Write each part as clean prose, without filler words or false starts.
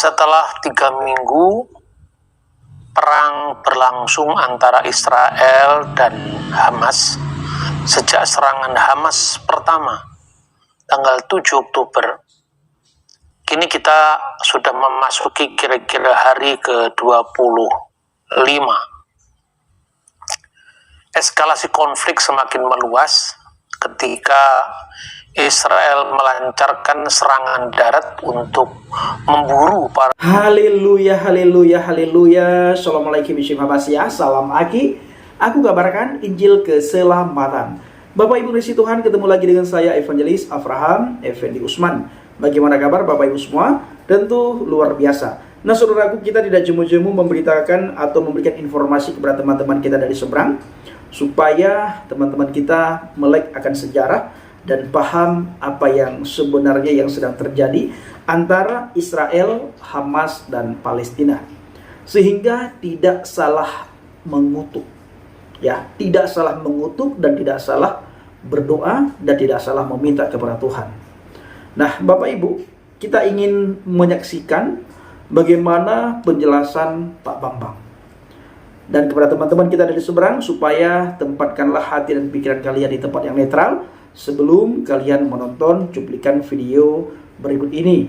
Setelah 3 minggu perang berlangsung antara Israel dan Hamas, sejak serangan Hamas pertama tanggal 7 Oktober, kini kita sudah memasuki kira-kira hari ke-25. Eskalasi konflik semakin meluas ketika Israel melancarkan serangan darat untuk memburu para... Haleluya, haleluya, haleluya. Assalamualaikum warahmatullahi wabarakatuh. Salam Aki. Aku kabarkan Injil keselamatan. Bapak Ibu Kristi Tuhan, ketemu lagi dengan saya Evangelis Avraham Effendi Usman. Bagaimana kabar Bapak Ibu semua? Tentu luar biasa. Nah saudaraku, kita tidak jemu-jemu memberitakan atau memberikan informasi kepada teman-teman kita dari seberang, supaya teman-teman kita melek akan sejarah dan paham apa yang sebenarnya yang sedang terjadi antara Israel, Hamas, dan Palestina, sehingga tidak salah mengutuk, ya, tidak salah mengutuk dan tidak salah berdoa dan tidak salah meminta kepada Tuhan. Nah, Bapak Ibu, kita ingin menyaksikan bagaimana penjelasan Pak Bambang. Dan kepada teman-teman kita dari seberang, supaya tempatkanlah hati dan pikiran kalian di tempat yang netral sebelum kalian menonton cuplikan video berikut ini.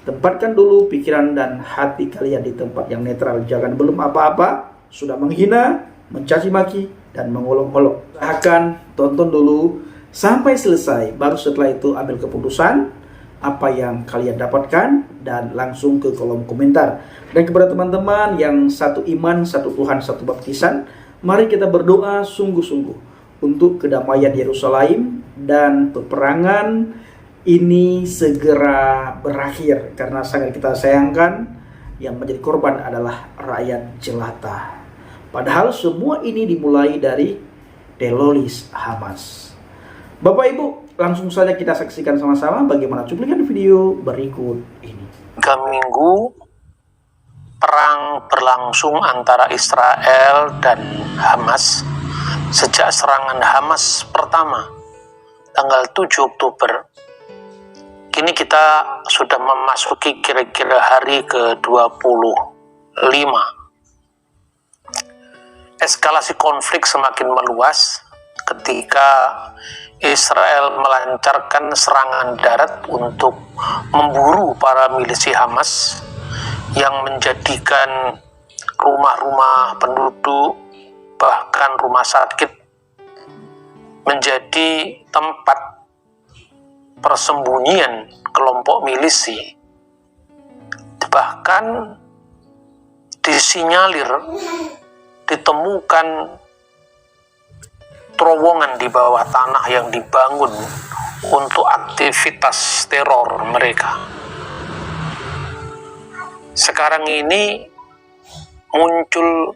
Tempatkan dulu pikiran dan hati kalian di tempat yang netral. Jangan belum apa-apa sudah menghina, mencaci maki, dan mengolok-olok. Akan tonton dulu sampai selesai, baru setelah itu ambil keputusan apa yang kalian dapatkan dan langsung ke kolom komentar. Dan kepada teman-teman yang satu iman, satu Tuhan, satu baptisan, mari kita berdoa sungguh-sungguh untuk kedamaian Yerusalem dan peperangan ini segera berakhir, karena sangat kita sayangkan yang menjadi korban adalah rakyat jelata. Padahal semua ini dimulai dari teroris Hamas. Bapak Ibu, langsung saja kita saksikan sama-sama bagaimana cuplikan video berikut ini. 3 minggu perang berlangsung antara Israel dan Hamas. Sejak serangan Hamas pertama tanggal 7 Oktober, kini kita sudah memasuki kira-kira hari ke-25. Eskalasi konflik semakin meluas ketika Israel melancarkan serangan darat untuk memburu para milisi Hamas yang menjadikan rumah-rumah penduduk, bahkan rumah sakit, menjadi tempat persembunyian kelompok milisi. Bahkan disinyalir ditemukan terowongan di bawah tanah yang dibangun untuk aktivitas teror mereka. Sekarang ini muncul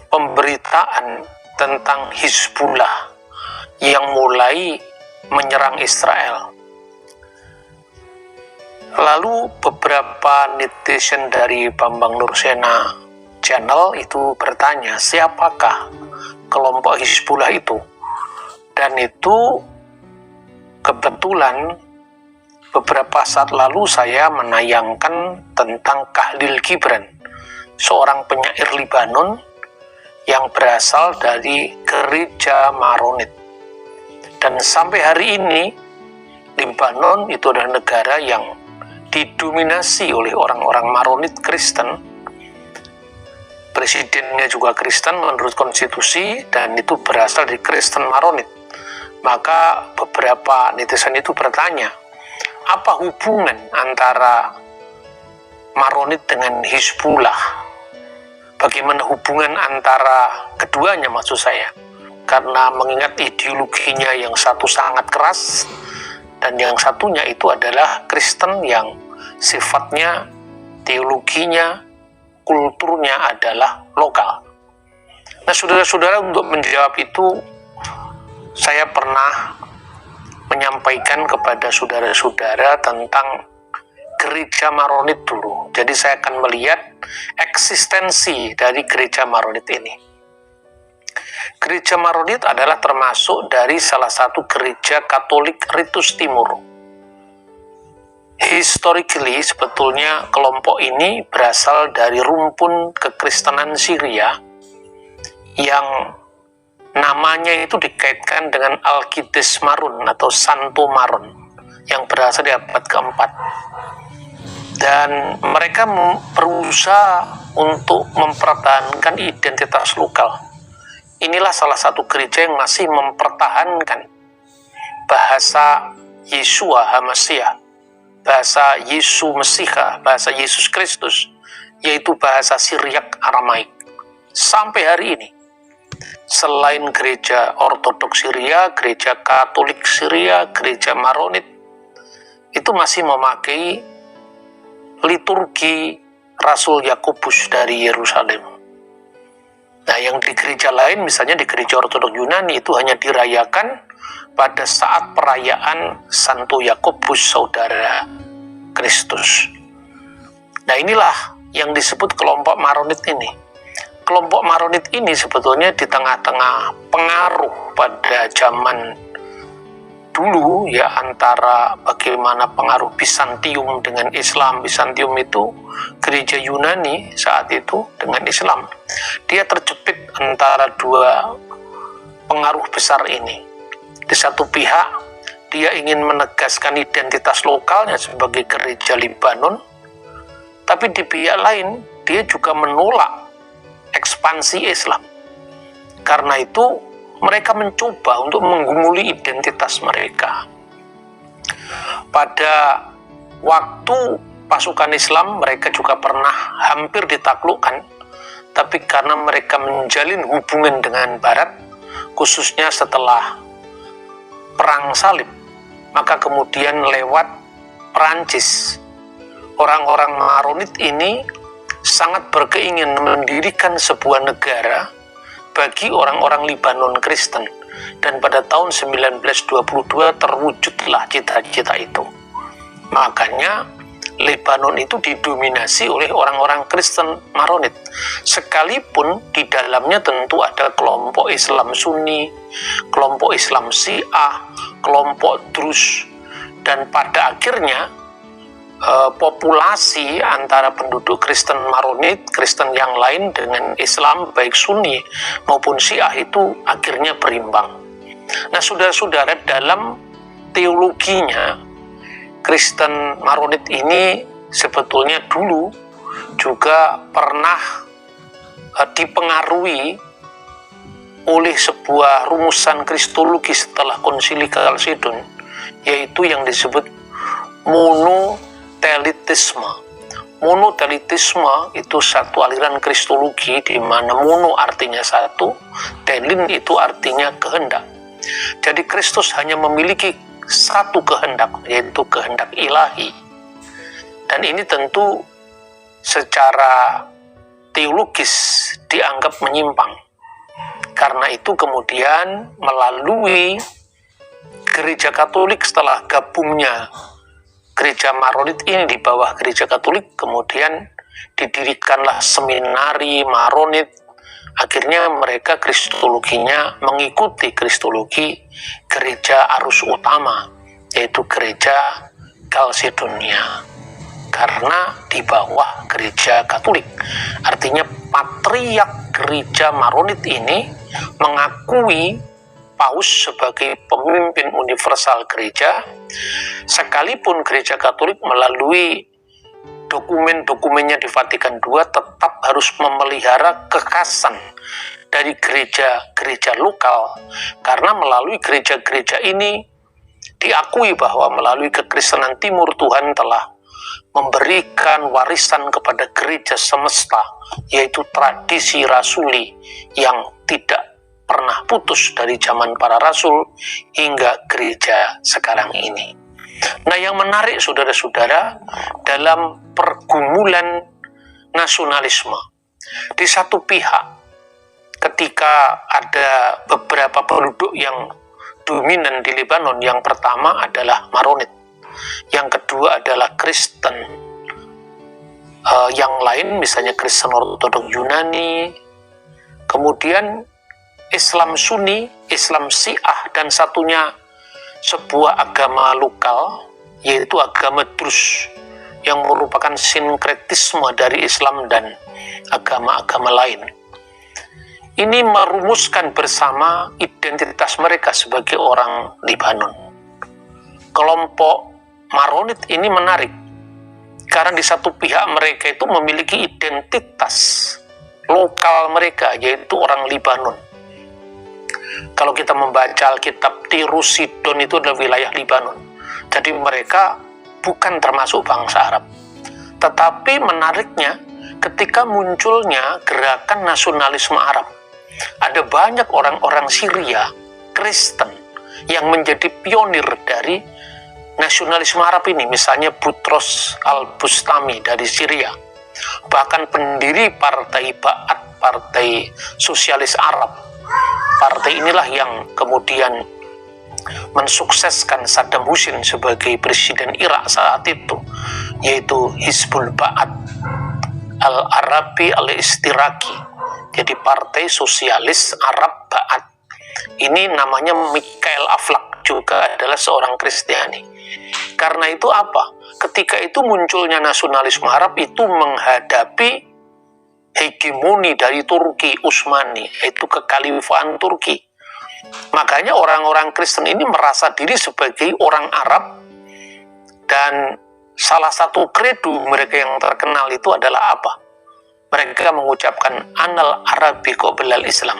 pemberitaan tentang Hizbullah yang mulai menyerang Israel. Lalu beberapa netizen dari Bambang Nursena channel itu bertanya, siapakah kelompok Hizbullah itu? Dan itu kebetulan beberapa saat lalu saya menayangkan tentang Khalil Gibran, seorang penyair Libanon yang berasal dari gereja Maronit. Dan sampai hari ini Libanon itu adalah negara yang didominasi oleh orang-orang Maronit Kristen. Presidennya juga Kristen menurut konstitusi, dan itu berasal dari Kristen Maronit. Maka beberapa netizen itu bertanya, apa hubungan antara Maronit dengan Hizbullah? Bagaimana hubungan antara keduanya maksud saya? Karena mengingat ideologinya yang satu sangat keras, dan yang satunya itu adalah Kristen yang sifatnya, teologinya, kulturnya adalah lokal. Nah saudara-saudara, untuk menjawab itu saya pernah menyampaikan kepada saudara-saudara tentang gereja Maronit dulu. Jadi saya akan melihat eksistensi dari gereja Maronit ini. Gereja Maronit adalah termasuk dari salah satu gereja Katolik Ritus Timur. Historically, sebetulnya kelompok ini berasal dari rumpun kekristenan Syria yang namanya itu dikaitkan dengan Alkides Marun atau Santo Maron yang berasal dari abad keempat. Dan mereka berusaha untuk mempertahankan identitas lokal. Inilah salah satu gereja yang masih mempertahankan bahasa Yeshua HaMashiach, bahasa Yesus Mesiha, bahasa Yesus Kristus, yaitu bahasa Syriak Aramaik. Sampai hari ini, selain gereja Ortodoks Syria, gereja Katolik Syria, gereja Maronit, itu masih memakai liturgi Rasul Yakobus dari Yerusalem. Nah, yang di gereja lain, misalnya di gereja Ortodoks Yunani, itu hanya dirayakan pada saat perayaan Santo Yakobus, saudara Kristus. Nah, inilah yang disebut kelompok Maronit ini. Kelompok Maronit ini sebetulnya di tengah-tengah pengaruh pada zaman dulu ya, antara bagaimana pengaruh Bizantium dengan Islam. Bizantium itu gereja Yunani saat itu dengan Islam. Dia terjepit antara dua pengaruh besar ini. Di satu pihak, dia ingin menegaskan identitas lokalnya sebagai gereja Libanon, tapi di pihak lain, dia juga menolak ekspansi Islam. Karena itu, mereka mencoba untuk menggumuli identitas mereka. Pada waktu pasukan Islam, mereka juga pernah hampir ditaklukkan, tapi karena mereka menjalin hubungan dengan Barat, khususnya setelah Perang Salib, maka kemudian lewat Perancis, orang-orang Maronit ini sangat berkeinginan mendirikan sebuah negara bagi orang-orang Libanon Kristen, dan pada tahun 1922 terwujudlah cita-cita itu. Makanya Lebanon itu didominasi oleh orang-orang Kristen Maronit, sekalipun di dalamnya tentu ada kelompok Islam Sunni, kelompok Islam Syiah, kelompok Drus, dan pada akhirnya populasi antara penduduk Kristen Maronit, Kristen yang lain dengan Islam, baik Sunni maupun Syiah, itu akhirnya berimbang. Nah, saudara-saudara, dalam teologinya, Kristen Maronit ini sebetulnya dulu juga pernah dipengaruhi oleh sebuah rumusan kristologi setelah Konsili Kalsedon, yaitu yang disebut monotelitisme. Monotelitisme itu satu aliran kristologi di mana mono artinya satu, telin itu artinya kehendak. Jadi Kristus hanya memiliki satu kehendak, yaitu kehendak ilahi. Dan ini tentu secara teologis dianggap menyimpang. Karena itu kemudian melalui gereja Katolik, setelah gabungnya gereja Maronit ini di bawah gereja Katolik, kemudian didirikanlah seminari Maronit. Akhirnya mereka kristologinya mengikuti kristologi gereja arus utama, yaitu gereja Kalsedonia, karena di bawah gereja Katolik. Artinya patriark gereja Maronit ini mengakui Paus sebagai pemimpin universal gereja, sekalipun gereja Katolik melalui dokumen-dokumennya di Vatikan II tetap harus memelihara kekhasan dari gereja-gereja lokal, karena melalui gereja-gereja ini diakui bahwa melalui kekristenan Timur Tuhan telah memberikan warisan kepada gereja semesta, yaitu tradisi rasuli yang tidak pernah putus dari zaman para rasul hingga gereja sekarang ini. Nah, yang menarik saudara-saudara, dalam pergumulan nasionalisme, di satu pihak ketika ada beberapa penduduk yang dominan di Lebanon, yang pertama adalah Maronit, yang kedua adalah Kristen yang lain, misalnya Kristen Ortodoks Yunani, kemudian Islam Sunni, Islam Syiah, dan satunya sebuah agama lokal yaitu agama Druze yang merupakan sinkretisme dari Islam dan agama-agama lain. Ini merumuskan bersama identitas mereka sebagai orang Libanon. Kelompok Maronit ini menarik, karena di satu pihak mereka itu memiliki identitas lokal mereka, yaitu orang Libanon. Kalau kita membaca Alkitab, Tirus Sidon itu adalah wilayah Libanon. Jadi mereka bukan termasuk bangsa Arab. Tetapi menariknya, ketika munculnya gerakan nasionalisme Arab, ada banyak orang-orang Syria, Kristen, yang menjadi pionir dari nasionalisme Arab ini. Misalnya Butros al-Bustami dari Syria, bahkan pendiri Partai Ba'ath, Partai Sosialis Arab. Partai inilah yang kemudian mensukseskan Saddam Hussein sebagai presiden Irak saat itu, yaitu Hizbul Ba'ath al-Arabi al-Istiraki. Jadi Partai Sosialis Arab Ba'ath. Ini namanya Mikhail Aflaq, juga adalah seorang Kristiani. Karena itu apa? Ketika itu munculnya nasionalisme Arab itu menghadapi hegemoni dari Turki Utsmani, yaitu kekhalifahan Turki. Makanya orang-orang Kristen ini merasa diri sebagai orang Arab, dan salah satu kredo mereka yang terkenal itu adalah apa? Mereka mengucapkan Anal Arabi qoblal Islam.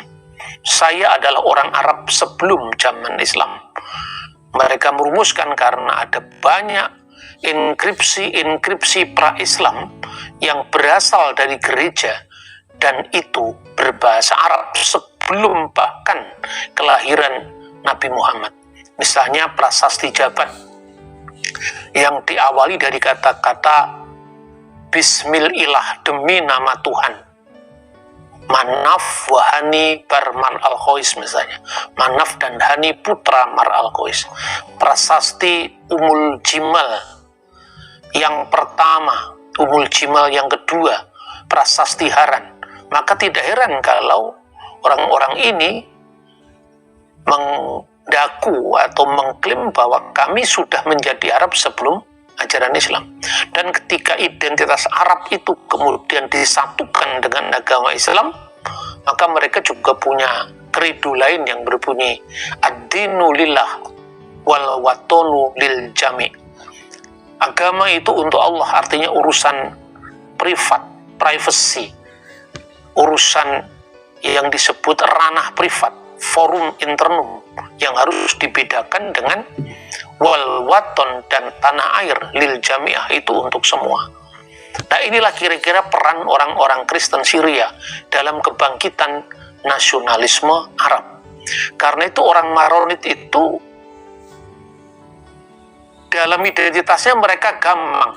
Saya adalah orang Arab sebelum zaman Islam. Mereka merumuskan karena ada banyak inskripsi pra-Islam yang berasal dari gereja, dan itu berbahasa Arab sebelum bahkan kelahiran Nabi Muhammad. Misalnya prasasti Jabat yang diawali dari kata-kata Bismillah, demi nama Tuhan. Manaf wahani Barman al-Khois misalnya. Manaf dan Hani putra Mar al-Khois. Prasasti Umul Jimal yang pertama, Umul Jimal yang kedua, prasasti Haran. Maka tidak heran kalau orang-orang ini mendaku atau mengklaim bahwa kami sudah menjadi Arab sebelum ajaran Islam. Dan ketika identitas Arab itu kemudian disatukan dengan agama Islam, maka mereka juga punya kredo lain yang berbunyi ad-dinu lillah wal watonu lil jami'. Agama itu untuk Allah, artinya urusan privat, privacy, urusan yang disebut ranah privat, forum internum, yang harus dibedakan dengan wal waton dan tanah air lil jamiah, itu untuk semua. Nah, inilah kira-kira peran orang-orang Kristen Syria dalam kebangkitan nasionalisme Arab. Karena itu orang Maronit itu dalam identitasnya mereka gampang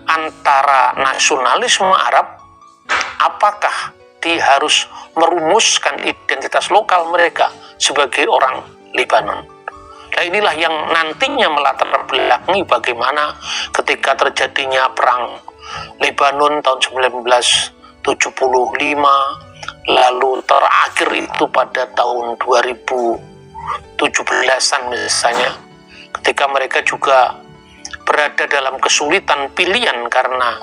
antara nasionalisme Arab, apakah dia harus merumuskan identitas lokal mereka sebagai orang Libanon. Nah, inilah yang nantinya melatar belakangi bagaimana ketika terjadinya perang Lebanon tahun 1975, lalu terakhir itu pada tahun 2017-an misalnya, ketika mereka juga berada dalam kesulitan pilihan karena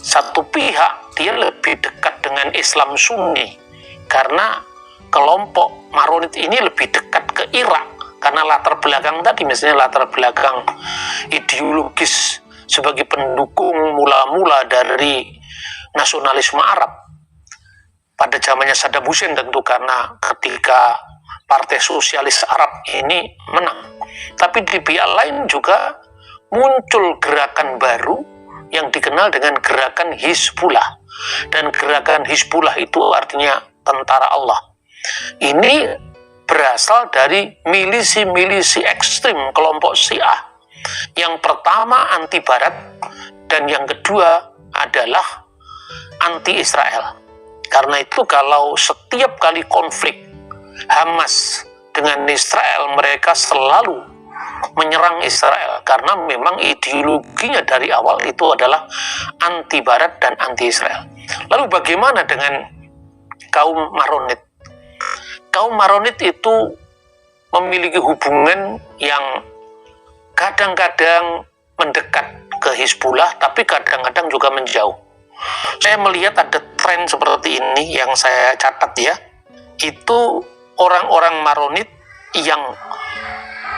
satu pihak dia lebih dekat dengan Islam Sunni, karena kelompok Maronit ini lebih dekat ke Irak karena latar belakang tadi, misalnya latar belakang ideologis sebagai pendukung mula-mula dari nasionalisme Arab pada zamannya Saddam Hussein, tentu karena ketika Partai Sosialis Arab ini menang. Tapi di pihak lain juga muncul gerakan baru yang dikenal dengan gerakan Hizbullah, dan gerakan Hizbullah itu artinya tentara Allah. Ini berasal dari milisi-milisi ekstrim kelompok Syiah. Yang pertama anti Barat, dan yang kedua adalah anti Israel. Karena itu kalau setiap kali konflik Hamas dengan Israel, mereka selalu menyerang Israel karena memang ideologinya dari awal itu adalah anti Barat dan anti Israel. Lalu bagaimana dengan kaum Maronit? Kaum Maronit itu memiliki hubungan yang kadang-kadang mendekat ke Hizbullah, tapi kadang-kadang juga menjauh. Saya melihat ada tren seperti ini yang saya catat ya, itu orang-orang Maronit yang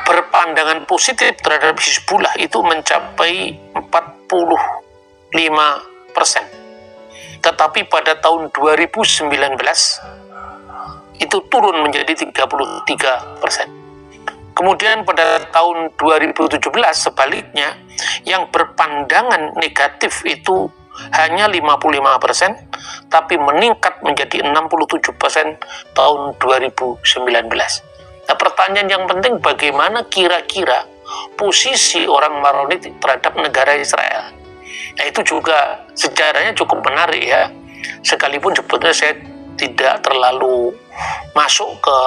berpandangan positif terhadap Hizbullah itu mencapai 45%. Tetapi pada tahun 2019 itu turun menjadi 33%. Kemudian pada tahun 2017 sebaliknya, yang berpandangan negatif itu hanya 55%, tapi meningkat menjadi 67% tahun 2019. Nah, pertanyaan yang penting, bagaimana kira-kira posisi orang Maronit terhadap negara Israel? Nah, itu juga sejarahnya cukup menarik ya. Sekalipun sebetulnya saya tidak terlalu masuk ke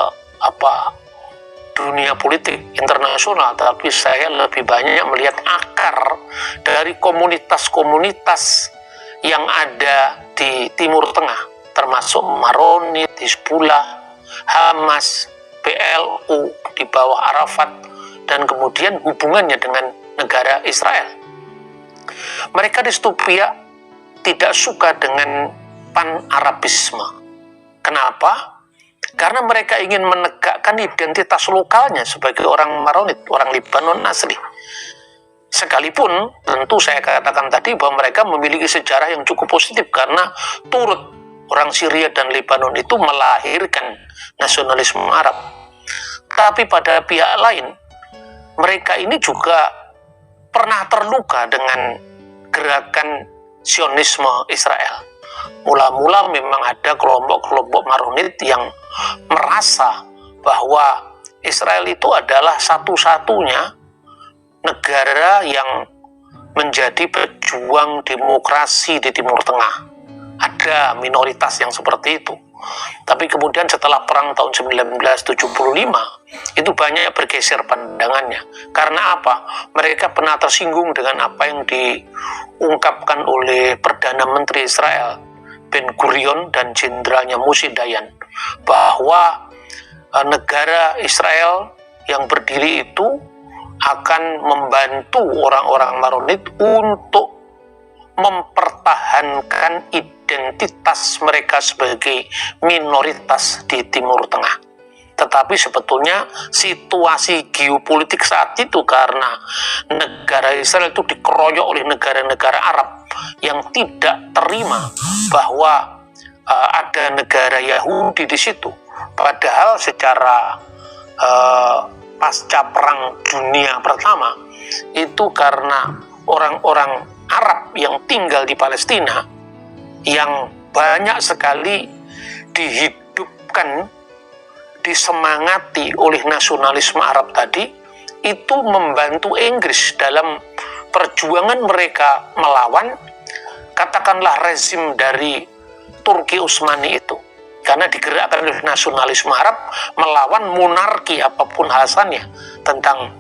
dunia politik internasional, tapi saya lebih banyak melihat akar dari komunitas-komunitas yang ada di Timur Tengah, termasuk Maronit, Hizbullah, Hamas, PLO di bawah Arafat, dan kemudian hubungannya dengan negara Israel. Mereka distopia tidak suka dengan pan-Arabisme. Kenapa? Karena mereka ingin menegakkan identitas lokalnya sebagai orang Maronit, orang Libanon asli. Sekalipun tentu saya katakan tadi bahwa mereka memiliki sejarah yang cukup positif, karena turut orang Syria dan Lebanon itu melahirkan nasionalisme Arab. Tapi pada pihak lain, mereka ini juga pernah terluka dengan gerakan Zionisme Israel. Mula-mula memang ada kelompok-kelompok Maronit yang merasa bahwa Israel itu adalah satu-satunya negara yang menjadi pejuang demokrasi di Timur Tengah. Ada minoritas yang seperti itu. Tapi kemudian setelah perang tahun 1975, itu banyak bergeser pandangannya. Karena apa? Mereka pernah tersinggung dengan apa yang diungkapkan oleh Perdana Menteri Israel, Ben Gurion, dan jenderalnya Moshe Dayan, bahwa negara Israel yang berdiri itu akan membantu orang-orang Maronit untuk mempertahankan identitas mereka sebagai minoritas di Timur Tengah. Tetapi sebetulnya situasi geopolitik saat itu, karena negara Israel itu dikeroyok oleh negara-negara Arab yang tidak terima bahwa ada negara Yahudi di situ. Padahal secara pasca Perang Dunia Pertama, itu karena orang-orang Arab yang tinggal di Palestina yang banyak sekali dihidupkan, disemangati oleh nasionalisme Arab tadi, itu membantu Inggris dalam perjuangan mereka melawan, katakanlah, rezim dari Turki Utsmani itu. Karena digerakkan oleh nasionalisme Arab melawan monarki apapun alasannya tentang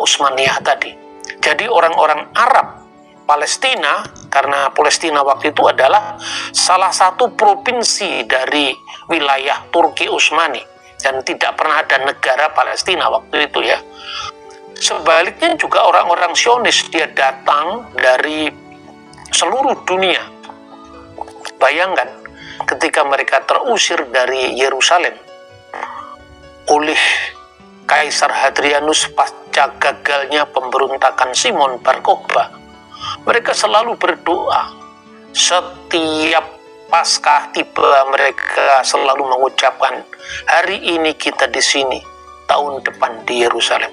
Utsmaniyah tadi. Jadi orang-orang Arab Palestina, karena Palestina waktu itu adalah salah satu provinsi dari wilayah Turki Utsmani, dan tidak pernah ada negara Palestina waktu itu ya. Sebaliknya juga orang-orang Zionis, dia datang dari seluruh dunia. Bayangkan ketika mereka terusir dari Yerusalem oleh Kaisar Hadrianus pasca gagalnya pemberontakan Simon Bar Kokhba, mereka selalu berdoa. Setiap Paskah tiba, mereka selalu mengucapkan, hari ini kita di sini, tahun depan di Yerusalem.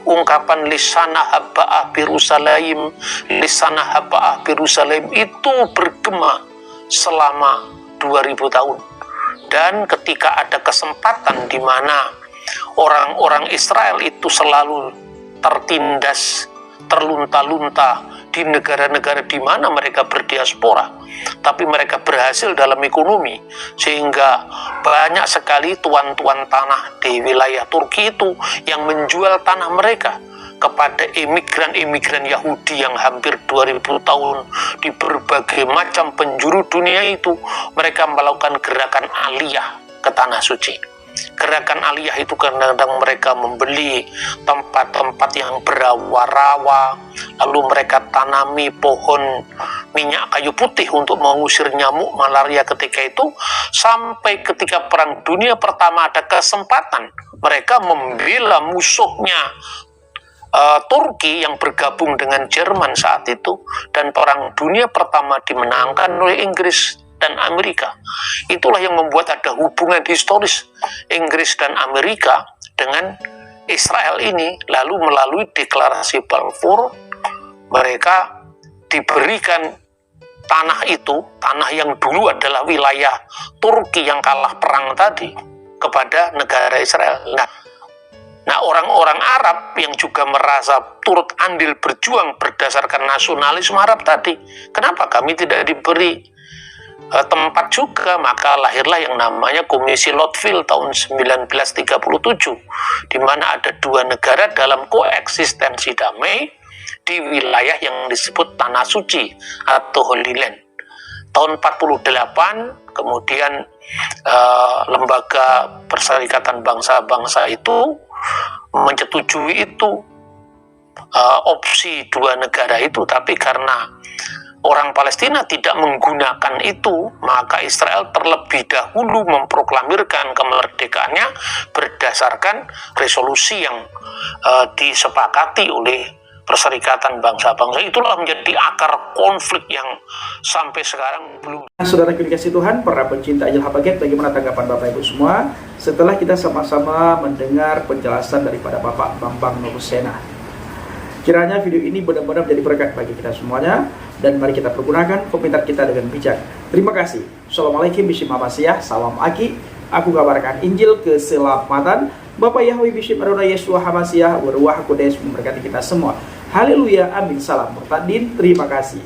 Ungkapan lisana haba'ah Yerusalem, lisana haba'ah Yerusalem itu bergema selama 2000 tahun. Dan ketika ada kesempatan di mana orang-orang Israel itu selalu tertindas, terlunta-lunta di negara-negara di mana mereka berdiaspora, tapi mereka berhasil dalam ekonomi, sehingga banyak sekali tuan-tuan tanah di wilayah Turki itu yang menjual tanah mereka kepada imigran-imigran Yahudi yang hampir 2000 tahun di berbagai macam penjuru dunia itu. Mereka melakukan gerakan aliyah ke tanah suci. Gerakan Aliyah itu kadang-kadang mereka membeli tempat-tempat yang berawa-rawa, lalu mereka tanami pohon minyak kayu putih untuk mengusir nyamuk malaria ketika itu, sampai ketika Perang Dunia Pertama ada kesempatan, mereka membela musuhnya Turki yang bergabung dengan Jerman saat itu, dan Perang Dunia Pertama dimenangkan oleh Inggris dan Amerika. Itulah yang membuat ada hubungan historis Inggris dan Amerika dengan Israel ini. Lalu melalui deklarasi Balfour, mereka diberikan tanah itu, tanah yang dulu adalah wilayah Turki yang kalah perang tadi, kepada negara Israel. Nah, orang-orang Arab yang juga merasa turut andil berjuang berdasarkan nasionalisme Arab tadi, kenapa kami tidak diberi tempat juga? Maka lahirlah yang namanya Komisi Lotville tahun 1937, di mana ada dua negara dalam koeksistensi damai di wilayah yang disebut Tanah Suci atau Holy Land. Tahun 48 kemudian Lembaga Perserikatan Bangsa-Bangsa itu menyetujui itu, opsi dua negara itu, tapi karena orang Palestina tidak menggunakan itu, maka Israel terlebih dahulu memproklamirkan kemerdekaannya berdasarkan resolusi yang disepakati oleh Perserikatan Bangsa-Bangsa. Itulah menjadi akar konflik yang sampai sekarang belum. Saudara dikasih Tuhan, para pencinta Injil Habaget, bagaimana tanggapan Bapak Ibu semua setelah kita sama-sama mendengar penjelasan daripada Bapak Bambang Nurusena? Kiranya video ini benar-benar menjadi berkat bagi kita semuanya, dan mari kita pergunakan komentar kita dengan bijak. Terima kasih. Assalamualaikum Bishim Mabasiyah, salam Aki. Aku kabarkan Injil keselamatan. Bapak Yahweh Bishim Adonai Yeshua Hamasiyah, Waruah Kodes memberkati kita semua. Haleluya, amin, salam murtadin. Terima kasih.